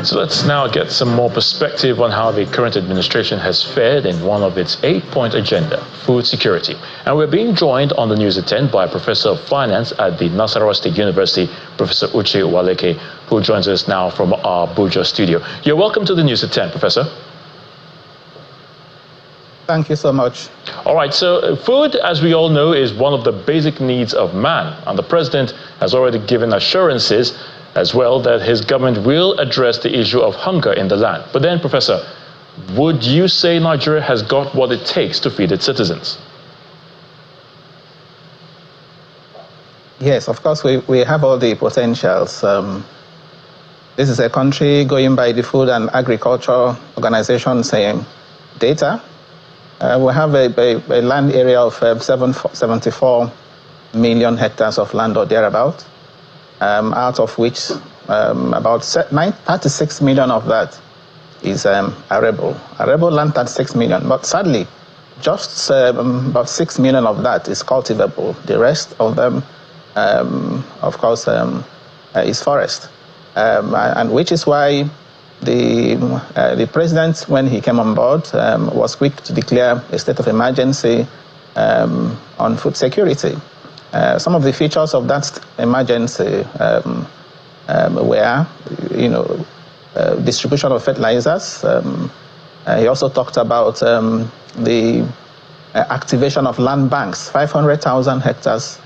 So let's now get some more perspective on how the current administration has fared in one of its 8-point agenda, food security. And we're being joined on the News at 10 by Professor of Finance at the Nasarawa State University, Professor Uche Waleke, who joins us now from our Abuja studio. You're welcome to the News at 10, Professor. Thank you so much. All right, so food, as we all know, is one of the basic needs of man. And the president has already given assurances as well that his government will address the issue of hunger in the land. But then, Professor, would you say Nigeria has got what it takes to feed its citizens? Yes, of course, we have all the potentials. This is a country going by the Food and Agriculture Organization's data. We have a land area of 74 million hectares of land or thereabout, out of which about 36 million of that is arable. Arable land, 36 million. But sadly, just about 6 million of that is cultivable. The rest of them, of course, is forest. And which is why the president, when he came on board, was quick to declare a state of emergency on food security. Some of the features of that emergency were, distribution of fertilizers. He also talked about the activation of land banks, 500,000 hectares,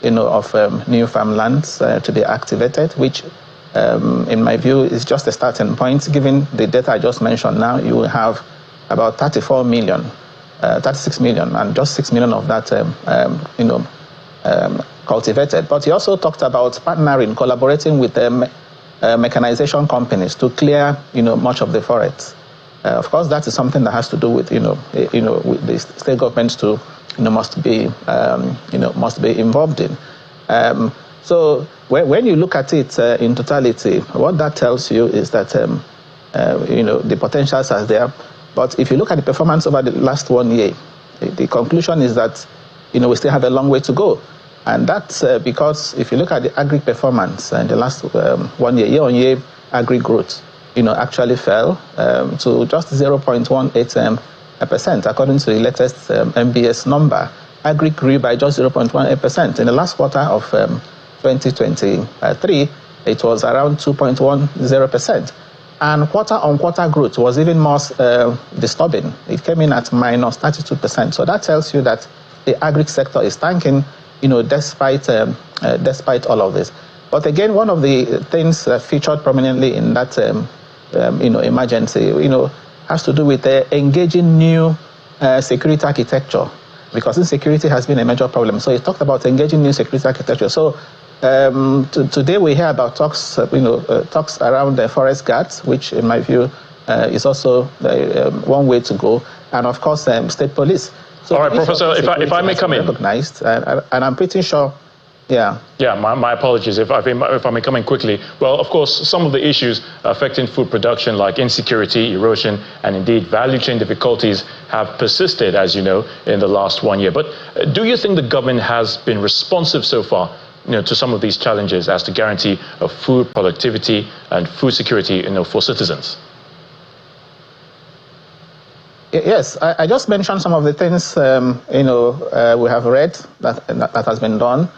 of new farmlands to be activated, which, in my view, is just a starting point. Given the data I just mentioned now, you will have about 36 million, and just 6 million of that, cultivated. But he also talked about partnering, collaborating with mechanization companies to clear, much of the forests. Of course, that is something that has to do with, with the state governments to, must be involved in. So when you look at it in totality, what that tells you is that, the potentials are there. But if you look at the performance over the last 1 year, the conclusion is that, we still have a long way to go. And that's because if you look at the agri performance in the last 1 year, year-on-year agri growth, actually fell to just 0.18%. According to the latest MBS number, agri grew by just 0.18%. In the last quarter of 2023, it was around 2.10%. And quarter-on-quarter growth was even more disturbing. It came in at minus 32%. So that tells you that the agri sector is tanking, despite all of this. But again, one of the things featured prominently in that, emergency, has to do with engaging new security architecture, because insecurity has been a major problem. So he talked about engaging new security architecture. So today we hear about talks around the forest guards, which in my view is also one way to go, and of course state police. So all right, Professor, if I may come in. Recognized, and I'm pretty sure. Yeah. Yeah, my apologies if I may come in quickly. Well, of course, some of the issues affecting food production, like insecurity, erosion, and indeed value chain difficulties, have persisted, as you know, in the last 1 year. But do you think the government has been responsive so far, to some of these challenges as to guarantee of food productivity and food security, for citizens? Yes, I just mentioned some of the things, we have read that has been done,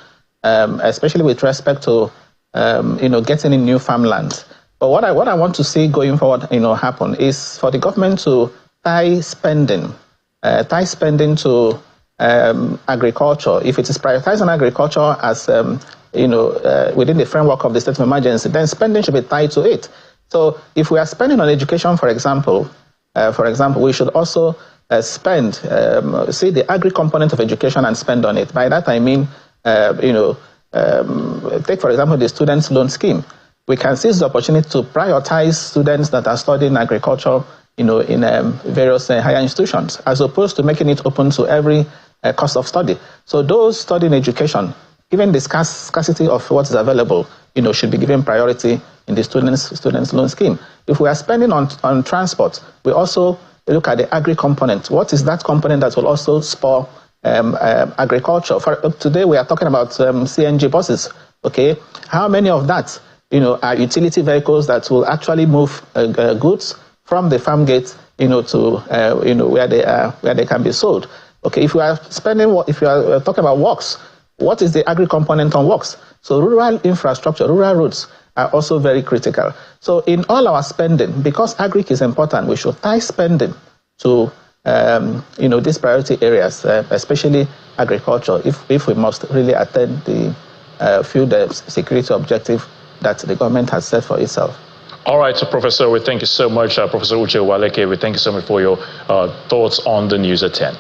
especially with respect to, getting in new farmlands. But what I want to see going forward, happen is for the government to tie spending to agriculture. If it is prioritizing agriculture as, within the framework of the state of emergency, then spending should be tied to it. So if we are spending on education, for example, we should also spend, see the agri component of education and spend on it. By that I mean, take for example the students' loan scheme. We can seize the opportunity to prioritize students that are studying agriculture, in various higher institutions, as opposed to making it open to every course of study. So those studying education, given the scarcity of what is available, should be given priority in the students' loan scheme. If we are spending on transport, we also look at the agri component. What is that component that will also spur agriculture? Today we are talking about CNG buses. Okay, how many of that, are utility vehicles that will actually move goods from the farm gate, to where they can be sold. Okay, if you are talking about works, what is the agri component on works? So rural infrastructure, rural roads are also very critical. So in all our spending, because agri is important, we should tie spending to these priority areas, especially agriculture, if we must really attain the food security objective that the government has set for itself. All right, so Professor, we thank you so much. Professor Uche Waleke, we thank you so much for your thoughts on the news at 10.